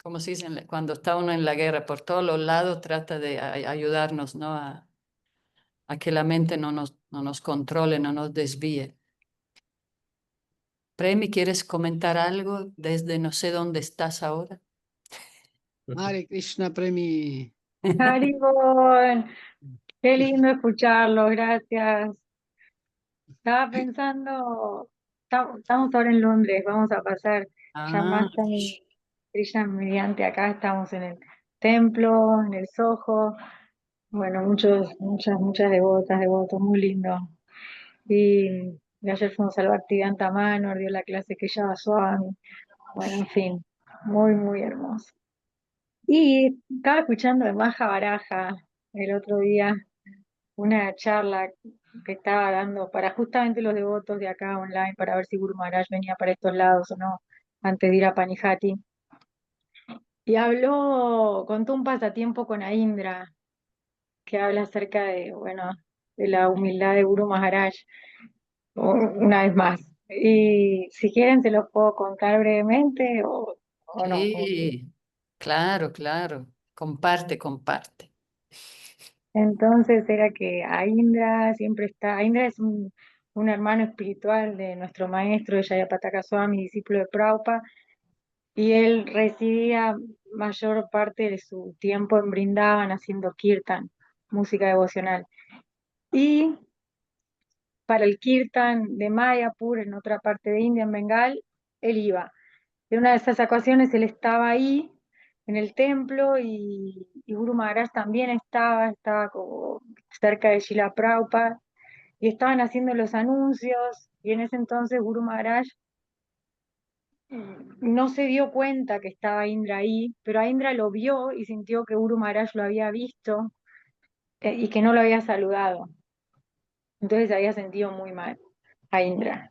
como se dice, cuando está uno en la guerra, por todos los lados trata de ayudarnos, ¿no? A que la mente no nos controle, no nos desvíe. Premi, ¿quieres comentar algo desde no sé dónde estás ahora? Hare Krishna Premi. Haribol, qué lindo escucharlo, gracias. Estaba pensando, estamos ahora en Londres, vamos a pasar Ah, Jamastami Krishna mediante acá, estamos en el templo, en el Soho, bueno, muchas devotas, devotos, muy lindo. Y ayer fuimos al Bhaktivedanta Manor, dio la clase que ella Swami, bueno, en fin, muy hermoso. Y estaba escuchando de Maja Baraja el otro día una charla que estaba dando para justamente los devotos de acá online para ver si Guru Maharaj venía para estos lados o no, antes de ir a Panijati. Y contó un pasatiempo con Aindra, que habla acerca de, bueno, de la humildad de Guru Maharaj, una vez más. Y si quieren se los puedo contar brevemente o no. sí, claro, claro. Comparte, comparte. Entonces era que Aindra siempre está, Aindra es un hermano espiritual de nuestro maestro de Jayapataka Swami, discípulo de Prabhupada, y él residía mayor parte de su tiempo en Brindavan haciendo kirtan, música devocional. Y para el kirtan de Mayapur, en otra parte de India, en Bengal, él iba. En una de esas ocasiones él estaba ahí en el templo y Guru Maharaj también estaba como cerca de Srila Prabhupada y estaban haciendo los anuncios y en ese entonces Guru Maharaj no se dio cuenta que estaba Indra ahí, pero a Indra lo vio y sintió que Guru Maharaj lo había visto y que no lo había saludado. Entonces se había sentido muy mal a Indra,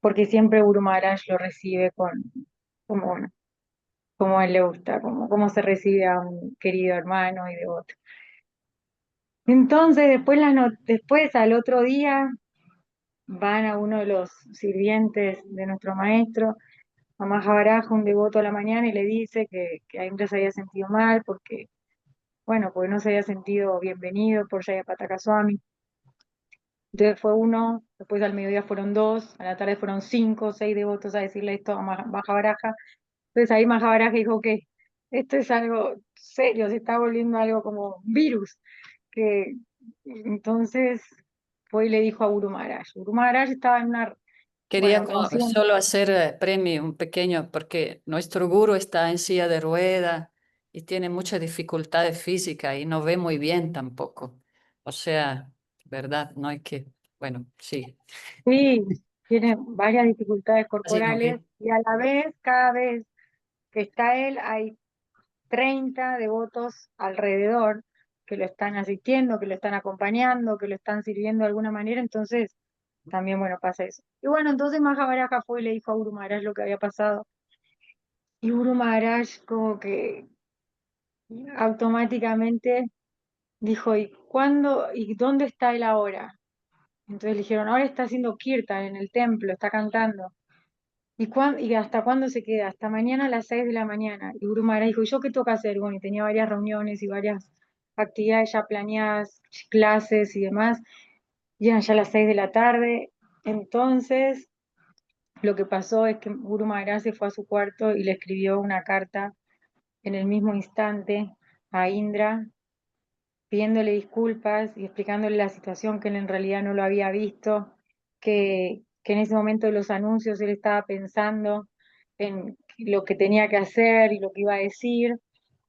porque siempre Guru Maharaj lo recibe como, bueno, como a él le gusta, como se recibe a un querido hermano y devoto. Entonces después al otro día van a uno de los sirvientes de nuestro maestro, a Mahabharaj, un devoto a la mañana, y le dice que Aindra se había sentido mal porque no se había sentido bienvenido por Jayapataka Swami. Entonces fue uno, después al mediodía fueron dos, a la tarde fueron 5 o 6 devotos a decirle esto a Mahabharaja. Entonces ahí Mahabharaja dijo que esto es algo serio, se está volviendo algo como un virus. Que entonces fue y le dijo a Guru Maharaj. Guru Maharaj estaba en una, Quería bueno, consciente. solo hacer premio, un pequeño, porque nuestro guru está en silla de rueda y tiene muchas dificultades físicas y no ve muy bien tampoco. O sea, ¿verdad? No hay que, bueno, sí, Sí, tiene varias dificultades así no corporales ve. y a la vez, cada vez que está él, hay 30 devotos alrededor que lo están asistiendo, que lo están acompañando, que lo están sirviendo de alguna manera, entonces también, bueno, pasa eso. Y bueno, entonces Mahabharata fue y le dijo a Guru Maharaj lo que había pasado. Y Guru Maharaj como que automáticamente dijo, ¿y cuándo y dónde está él ahora? Entonces le dijeron, ahora está haciendo kirtan en el templo, está cantando. ¿Y hasta cuándo se queda? Hasta mañana a las 6 de la mañana. Y Guru Maharaj dijo, ¿y yo qué toca hacer? Bueno, y tenía varias reuniones y varias actividades ya planeadas, clases y demás. Y eran ya las 6 de la tarde. Entonces, lo que pasó es que Guru Maharaj se fue a su cuarto y le escribió una carta en el mismo instante a Indra, pidiéndole disculpas y explicándole la situación, que él en realidad no lo había visto, que en ese momento de los anuncios él estaba pensando en lo que tenía que hacer y lo que iba a decir,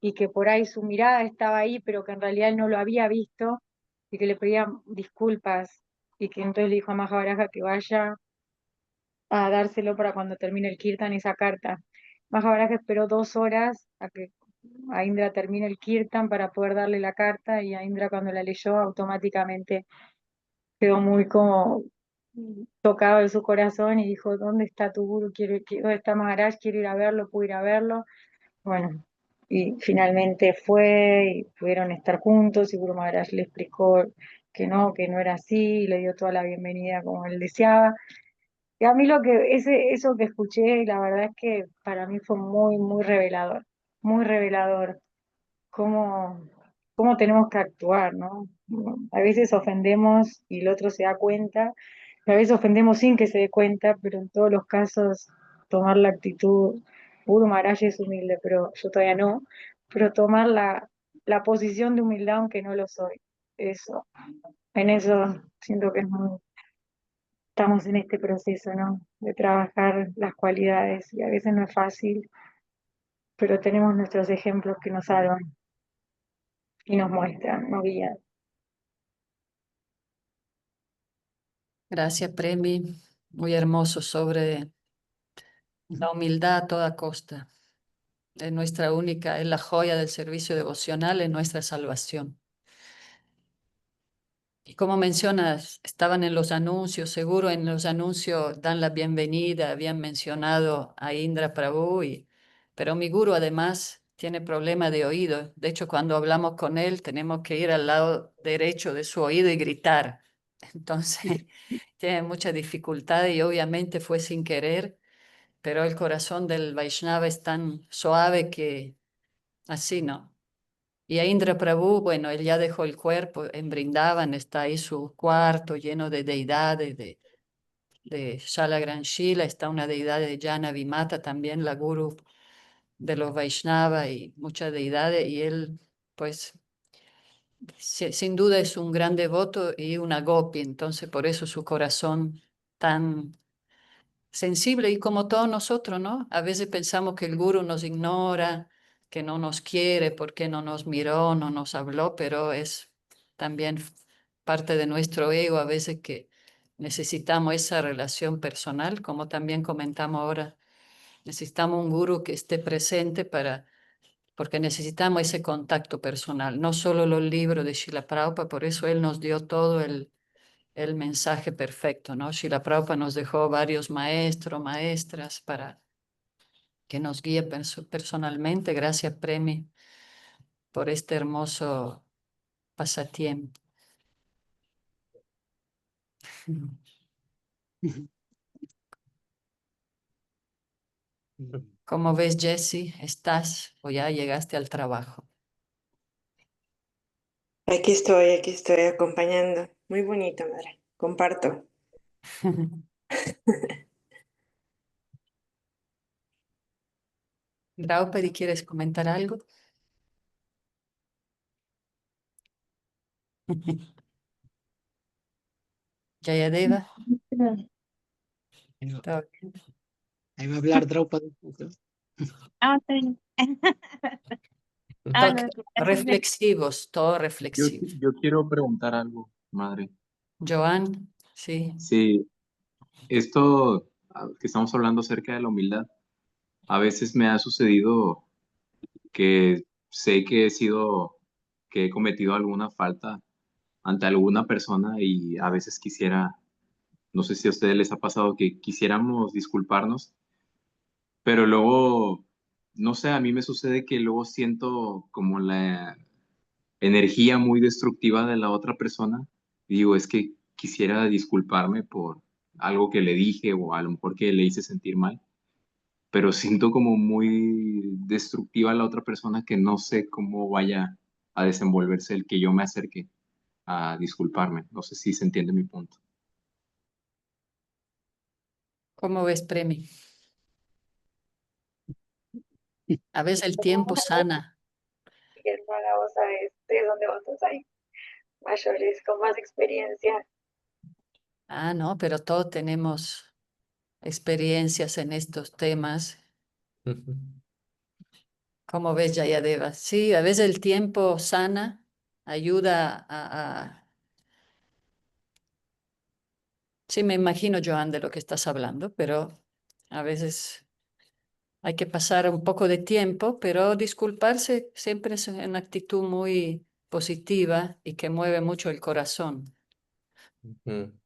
y que por ahí su mirada estaba ahí, pero que en realidad él no lo había visto, y que le pedía disculpas, y que entonces le dijo a Maja Baraja que vaya a dárselo para cuando termine el kirtan esa carta. Maja Baraja esperó 2 horas a que a Indra termine el kirtan para poder darle la carta, y a Indra cuando la leyó automáticamente quedó muy como tocado de su corazón y dijo, ¿dónde está tu guru? ¿Dónde está Maharaj? Quiero ir a verlo, puedo ir a verlo. Bueno, y finalmente fue y pudieron estar juntos y Guru Maharaj le explicó que no era así, y le dio toda la bienvenida como él deseaba. Y a mí eso que escuché, la verdad es que para mí fue muy, muy revelador, cómo, cómo tenemos que actuar, ¿no? A veces ofendemos y el otro se da cuenta, y a veces ofendemos sin que se dé cuenta, pero en todos los casos tomar la actitud, Guru Maharaj es humilde, pero yo todavía no, pero tomar la posición de humildad aunque no lo soy, eso, en eso siento que estamos en este proceso, ¿no? De trabajar las cualidades, y a veces no es fácil, pero tenemos nuestros ejemplos que nos salvan y nos muestran, nos guían. Gracias, Premi. Muy hermoso sobre la humildad a toda costa. Es nuestra única, es la joya del servicio devocional, es nuestra salvación. Y como mencionas, estaban en los anuncios, seguro en los anuncios dan la bienvenida, habían mencionado a Indra Prabhu, pero mi guru además tiene problema de oído. De hecho, cuando hablamos con él, tenemos que ir al lado derecho de su oído y gritar. Entonces, tiene mucha dificultad y obviamente fue sin querer, pero el corazón del Vaishnava es tan suave que así no. Y a Indra Prabhu, bueno, él ya dejó el cuerpo en Brindavan, está ahí su cuarto lleno de deidades, de Shalagran Shila, está una deidad de Jana Vimata, también la guru de los Vaishnava y muchas deidades, y él, pues, sin duda es un gran devoto y una gopi, entonces por eso su corazón tan sensible y como todos nosotros, ¿no? A veces pensamos que el guru nos ignora, que no nos quiere, porque no nos miró, no nos habló, pero es también parte de nuestro ego a veces que necesitamos esa relación personal, como también comentamos ahora, necesitamos un guru que esté presente porque necesitamos ese contacto personal, no solo los libros de Srila Prabhupada, por eso él nos dio todo el mensaje perfecto, ¿no? Srila Prabhupada nos dejó varios maestros, maestras para que nos guíe personalmente. Gracias, Premi, por este hermoso pasatiempo. ¿Cómo ves, Jesse? ¿Estás o ya llegaste al trabajo? Aquí estoy acompañando. Muy bonito, madre. Comparto. Draupadi, ¿quieres comentar algo? Jayadeva, Ahí va ¿todo bien? ahí va a hablar Draupadi. Ah, está bien. Ah, no, gracias. Reflexivos, todo Yo, reflexivo. yo quiero preguntar algo, madre. Joan, sí. Sí, esto que estamos hablando acerca de la humildad, a veces me ha sucedido que sé que que he cometido alguna falta ante alguna persona y a veces quisiera, no sé si a ustedes les ha pasado que quisiéramos disculparnos, pero luego, no sé, a mí me sucede que luego siento como la energía muy destructiva de la otra persona. Y digo, es que quisiera disculparme por algo que le dije o a lo mejor que le hice sentir mal, pero siento como muy destructiva a la otra persona que no sé cómo vaya a desenvolverse el que yo me acerque a disculparme. No sé si se entiende mi punto. ¿Cómo ves, Premi? A veces el tiempo sana. Hermana, vos sabés de dónde vos estás ahí, mayores, con más experiencia. Ah, no, pero todos tenemos experiencias en estos temas. ¿Cómo ves, Yayadeva? Sí, a veces el tiempo sana, ayuda Sí, me imagino, Joan, de lo que estás hablando, pero a veces hay que pasar un poco de tiempo, pero disculparse siempre es una actitud muy positiva y que mueve mucho el corazón. Mm.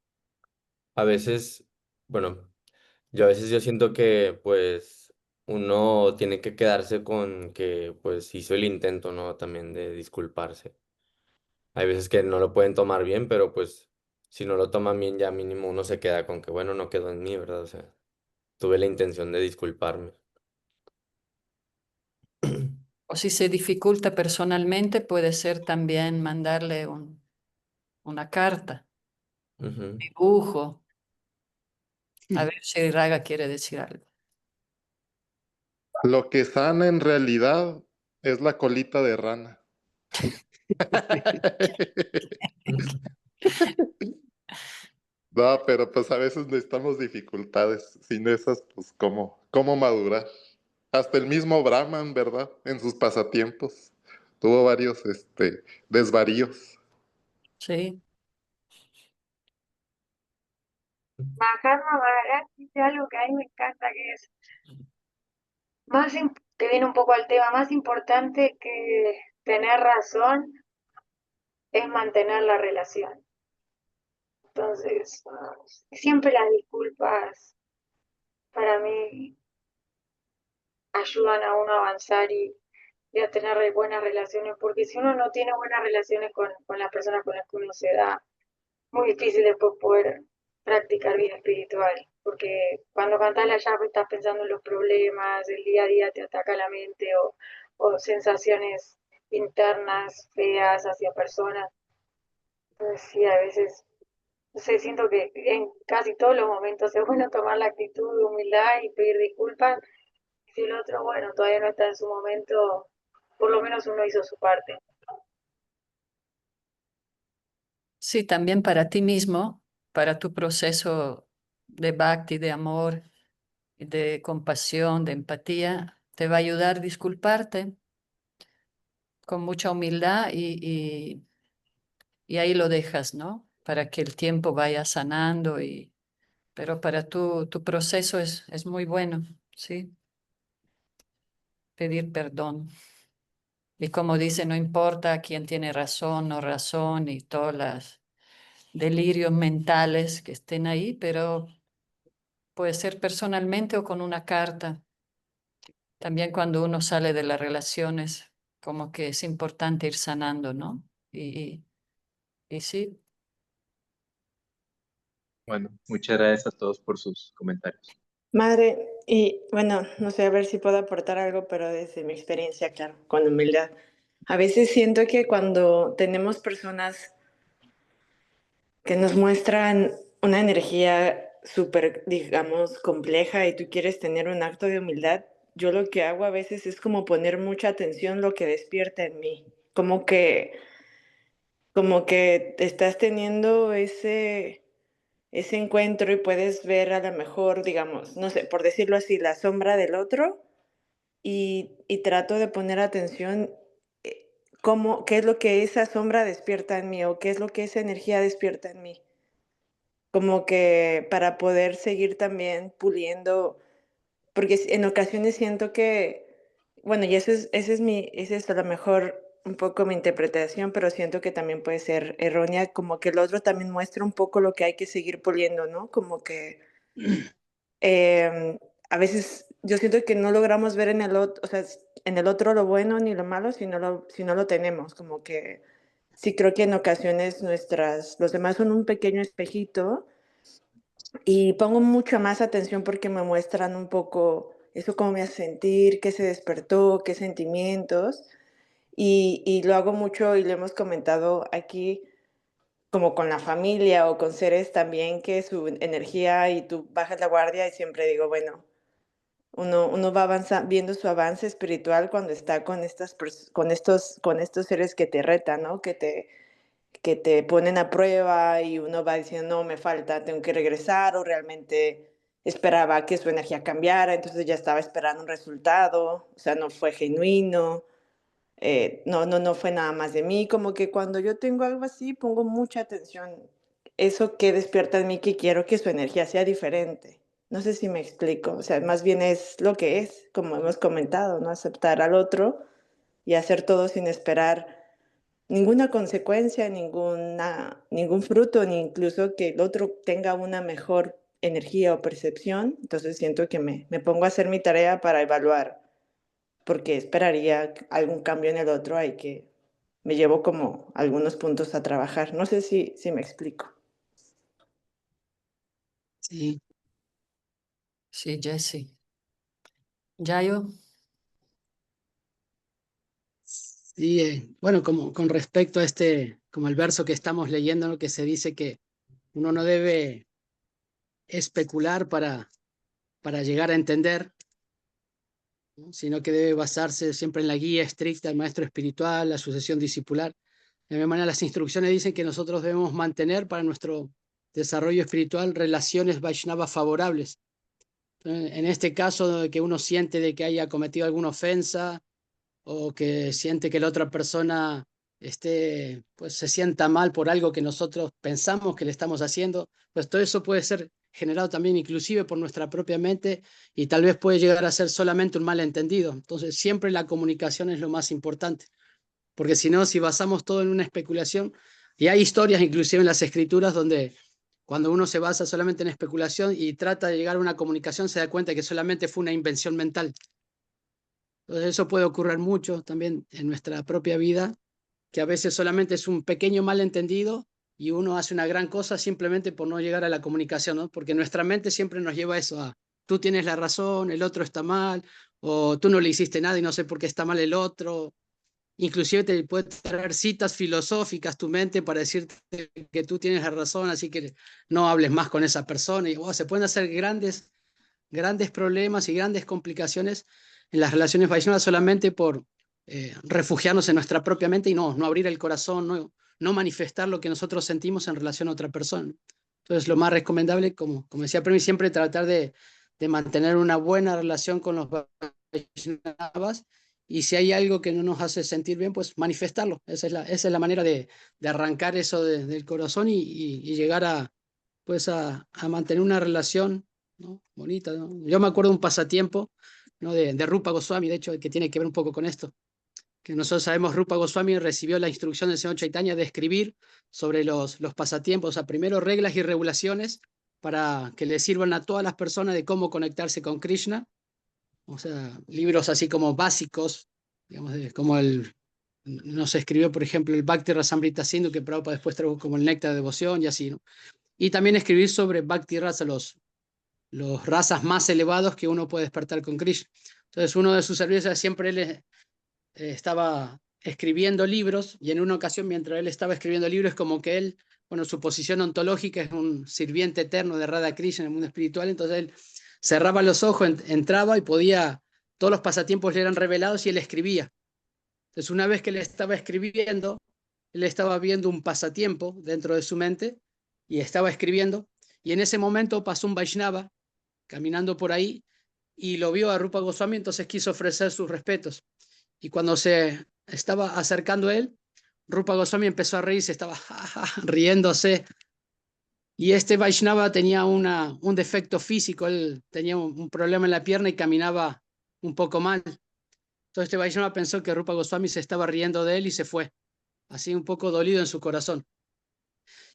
A veces, bueno, yo siento que pues uno tiene que quedarse con que pues hizo el intento, ¿no? También de disculparse. Hay veces que no lo pueden tomar bien, pero pues si no lo toman bien ya mínimo uno se queda con que bueno, no quedó en mí, ¿verdad? O sea, tuve la intención de disculparme. O si se dificulta personalmente, puede ser también mandarle una carta, Ujú. dibujo, a ver si Raga quiere decir algo. Lo que sana en realidad es la colita de rana. No, pero pues a veces necesitamos dificultades. Sin esas, pues, ¿cómo madurar? Hasta el mismo Brahman, ¿verdad? En sus pasatiempos. Tuvo varios, desvaríos. Sí, Mahatma Maharaj dice algo que a mí me encanta, que es que viene un poco al tema, más importante que tener razón es mantener la relación. Entonces, siempre las disculpas para mí ayudan a uno a avanzar y a tener buenas relaciones, porque si uno no tiene buenas relaciones con las personas con las que uno se da, muy difícil después poder practicar vida espiritual, porque cuando cantas la llave estás pensando en los problemas, el día a día te ataca la mente o sensaciones internas feas hacia personas. Entonces sí, a veces, no sé, siento que en casi todos los momentos es bueno tomar la actitud de humildad y pedir disculpas. Si el otro, bueno, todavía no está en su momento, por lo menos uno hizo su parte. sí, también para ti mismo, para tu proceso de bhakti, de amor, de compasión, de empatía, te va a ayudar a disculparte con mucha humildad y ahí lo dejas, ¿no? Para que el tiempo vaya sanando pero para tu proceso es muy bueno, ¿sí? Pedir perdón. Y como dice, no importa quién tiene razón, no razón y todos los delirios mentales que estén ahí, pero puede ser personalmente o con una carta. También cuando uno sale de las relaciones, como que es importante ir sanando, ¿no? Y sí, Bueno, muchas gracias a todos por sus comentarios. Madre, y bueno, no sé, a ver si puedo aportar algo, pero desde mi experiencia, claro, con humildad. A veces siento que cuando tenemos personas que nos muestran una energía súper, digamos, compleja y tú quieres tener un acto de humildad, yo lo que hago a veces es como poner mucha atención lo que despierta en mí, como que estás teniendo ese encuentro y puedes ver a lo mejor, digamos, no sé, por decirlo así, la sombra del otro y trato de poner atención qué es lo que esa sombra despierta en mí o qué es lo que esa energía despierta en mí. Como que para poder seguir también puliendo, porque en ocasiones siento que, bueno, y ese es a lo mejor un poco mi interpretación, pero siento que también puede ser errónea, como que el otro también muestra un poco lo que hay que seguir puliendo, ¿no? Como que a veces yo siento que no logramos ver en el otro, o sea, en el otro lo bueno ni lo malo si no lo tenemos, como que sí creo que en ocasiones los demás son un pequeño espejito y pongo mucha más atención porque me muestran un poco eso cómo me hace sentir, qué se despertó, qué sentimientos. Y lo hago mucho y lo hemos comentado aquí como con la familia o con seres también que su energía y tú bajas la guardia y siempre digo, bueno, uno va viendo su avance espiritual cuando está con estos seres que te retan, ¿no? Que te ponen a prueba y uno va diciendo, no, me falta, tengo que regresar o realmente esperaba que su energía cambiara, entonces ya estaba esperando un resultado, o sea, no fue genuino, no fue nada más de mí, como que cuando yo tengo algo así pongo mucha atención, eso que despierta en mí que quiero que su energía sea diferente. No sé si me explico, o sea, más bien es lo que es, como hemos comentado, ¿no? Aceptar al otro y hacer todo sin esperar ninguna consecuencia, ningún fruto, ni incluso que el otro tenga una mejor energía o percepción. Entonces siento que me pongo a hacer mi tarea para evaluar, porque esperaría algún cambio en el otro, hay que me llevo como algunos puntos a trabajar. No sé si me explico. Sí, Sí, Jesse. Yayo. sí, bueno, como con respecto a como el verso que estamos leyendo, ¿no? Que se dice que uno no debe especular para llegar a entender, ¿no? Sino que debe basarse siempre en la guía estricta del maestro espiritual, la sucesión discipular. De la misma manera, las instrucciones dicen que nosotros debemos mantener para nuestro desarrollo espiritual relaciones Vaishnava favorables. En este caso, de que uno siente de que haya cometido alguna ofensa o que siente que la otra persona pues se sienta mal por algo que nosotros pensamos que le estamos haciendo, pues todo eso puede ser generado también inclusive por nuestra propia mente y tal vez puede llegar a ser solamente un malentendido. Entonces siempre la comunicación es lo más importante, porque si no, si basamos todo en una especulación, y hay historias inclusive en las escrituras donde cuando uno se basa solamente en especulación y trata de llegar a una comunicación, se da cuenta que solamente fue una invención mental. Entonces eso puede ocurrir mucho también en nuestra propia vida, que a veces solamente es un pequeño malentendido y uno hace una gran cosa simplemente por no llegar a la comunicación, ¿no? Porque nuestra mente siempre nos lleva a eso, a tú tienes la razón, el otro está mal, o tú no le hiciste nada y no sé por qué está mal el otro. Inclusive te puede traer citas filosóficas tu mente para decirte que tú tienes la razón, así que no hables más con esa persona. Y se pueden hacer grandes problemas y grandes complicaciones en las relaciones vaishnavas solamente por refugiarnos en nuestra propia mente y no abrir el corazón, no manifestar lo que nosotros sentimos en relación a otra persona. Entonces, lo más recomendable, como decía Premi, siempre tratar de mantener una buena relación con los Vaishnavas y si hay algo que no nos hace sentir bien, pues manifestarlo. Esa es la manera de arrancar eso del corazón y llegar pues a mantener una relación, ¿no? Bonita, ¿no? Yo me acuerdo de un pasatiempo, ¿no? de Rupa Goswami, de hecho, que tiene que ver un poco con esto. Que nosotros sabemos, Rupa Goswami recibió la instrucción del señor Chaitanya de escribir sobre los pasatiempos, o sea, primero reglas y regulaciones para que le sirvan a todas las personas de cómo conectarse con Krishna. O sea, libros así como básicos, digamos, como no se escribió, por ejemplo, el Bhakti Rasamrita Sindhu, que Prabhupada después trajo como el Néctar de Devoción y así, ¿no? Y también escribir sobre Bhakti Rasa, los razas más elevados que uno puede despertar con Krishna. Entonces, uno de sus servicios siempre él estaba escribiendo libros, y en una ocasión, mientras él estaba escribiendo libros, como que él, bueno, su posición ontológica es un sirviente eterno de Radha Krishna en el mundo espiritual, entonces él cerraba los ojos, entraba y todos los pasatiempos le eran revelados y él escribía. Entonces, una vez que él estaba escribiendo, él estaba viendo un pasatiempo dentro de su mente y estaba escribiendo, y en ese momento pasó un Vaishnava caminando por ahí y lo vio a Rupa Goswami, entonces quiso ofrecer sus respetos. Y cuando se estaba acercando a él, Rupa Goswami empezó a reírse, estaba riéndose. Y este Vaishnava tenía un defecto físico, él tenía un problema en la pierna y caminaba un poco mal. Entonces este Vaishnava pensó que Rupa Goswami se estaba riendo de él y se fue, así un poco dolido en su corazón.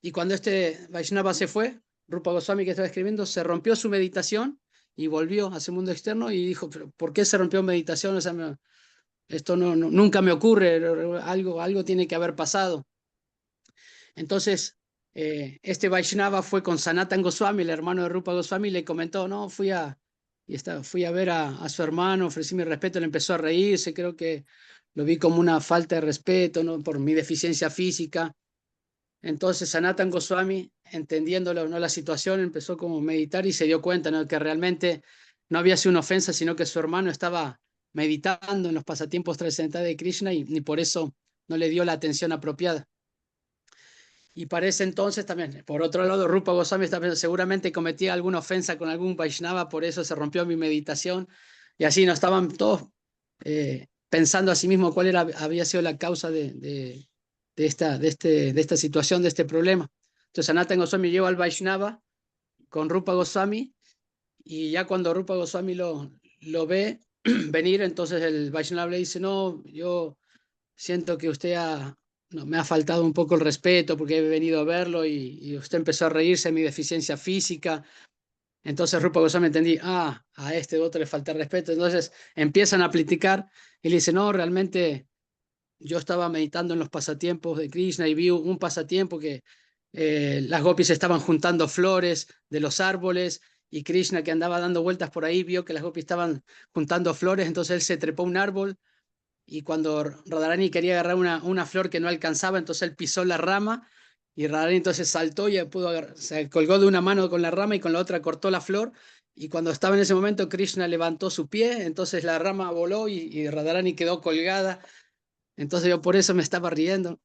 Y cuando este Vaishnava se fue, Rupa Goswami, que estaba escribiendo, se rompió su meditación y volvió a ese mundo externo y dijo, ¿pero por qué se rompió meditación? O sea, esto nunca me ocurre, algo tiene que haber pasado. Entonces, este Vaishnava fue con Sanatan Goswami, el hermano de Rupa Goswami, y le comentó, no, fui a ver a su hermano, ofrecí mi respeto, le empezó a reírse, creo que lo vi como una falta de respeto, ¿no? Por mi deficiencia física. Entonces Sanatan Goswami, entendiendo, ¿no? la situación, empezó como a meditar y se dio cuenta, ¿no? que realmente no había sido una ofensa, sino que su hermano estaba meditando en los pasatiempos trascendentales de Krishna y por eso no le dio la atención apropiada. Y para ese entonces también, por otro lado, Rupa Goswami también seguramente cometía alguna ofensa con algún Vaishnava, por eso se rompió mi meditación. Y así nos estaban todos pensando a sí mismo cuál había sido la causa de esta situación, de este problema. Entonces Sanatana Goswami lleva al Vaishnava con Rupa Goswami, y ya cuando Rupa Goswami lo ve venir, entonces el Vaishnava le dice, no, yo siento que usted no, me ha faltado un poco el respeto porque he venido a verlo y usted empezó a reírse de mi deficiencia física. Entonces Rupa Goswami entendí, a este otro le falta el respeto. Entonces empiezan a platicar y le dice, no, realmente yo estaba meditando en los pasatiempos de Krishna y vi un pasatiempo que las gopis estaban juntando flores de los árboles, y Krishna, que andaba dando vueltas por ahí, vio que las gopis estaban juntando flores, entonces él se trepó a un árbol, y cuando Radharani quería agarrar una flor que no alcanzaba, entonces él pisó la rama, y Radharani entonces saltó y se colgó de una mano con la rama y con la otra cortó la flor, y cuando estaba en ese momento Krishna levantó su pie, entonces la rama voló y Radharani quedó colgada. Entonces yo por eso me estaba riendo.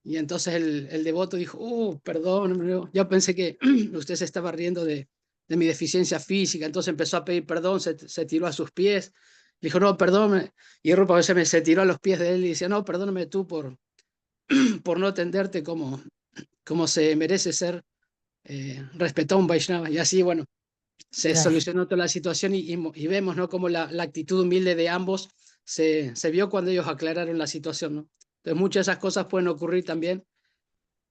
Y entonces el devoto dijo, perdón, yo pensé que usted se estaba riendo de mi deficiencia física. Entonces empezó a pedir perdón, se tiró a sus pies. Dijo, no, perdón. Y Rupa Goswami se tiró a los pies de él y decía, no, perdóname tú por no atenderte como se merece ser respetado un Vaishnava. Y así, bueno, se Ya. solucionó toda la situación, y vemos, ¿no?, cómo la actitud humilde de ambos se vio cuando ellos aclararon la situación, ¿no? Entonces muchas de esas cosas pueden ocurrir también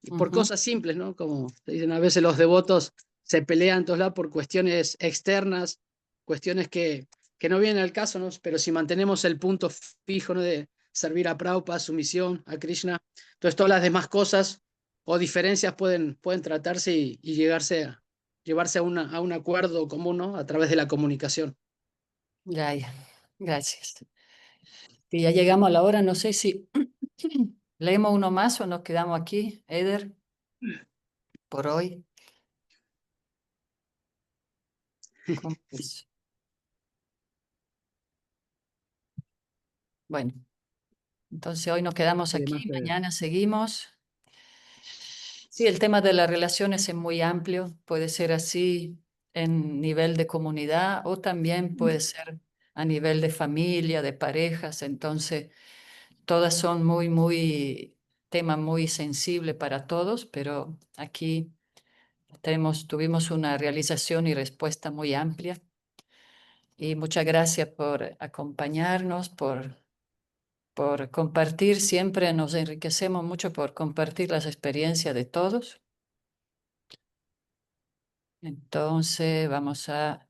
y por Ujú. cosas simples, ¿no? Como se dicen, a veces los devotos se pelean en todos lados por cuestiones externas, cuestiones que no vienen al caso, ¿no? Pero si mantenemos el punto fijo, ¿no?, de servir a Prabhupada, su misión, a Krishna, entonces todas las demás cosas o diferencias pueden tratarse y llevarse a un acuerdo común, ¿no?, a través de la comunicación. Ya, ya. Gracias. Y ya llegamos a la hora, no sé si leemos uno más o nos quedamos aquí, Eder, por hoy. ¿Cómo es? Bueno, entonces hoy nos quedamos aquí, Además, mañana seguimos. Sí, el tema de las relaciones es muy amplio, puede ser así en nivel de comunidad o también puede ser a nivel de familia, de parejas, entonces todas son muy tema muy sensible para todos, pero aquí tuvimos una realización y respuesta muy amplia. Y muchas gracias por acompañarnos, por compartir. Siempre nos enriquecemos mucho por compartir las experiencias de todos. Entonces vamos a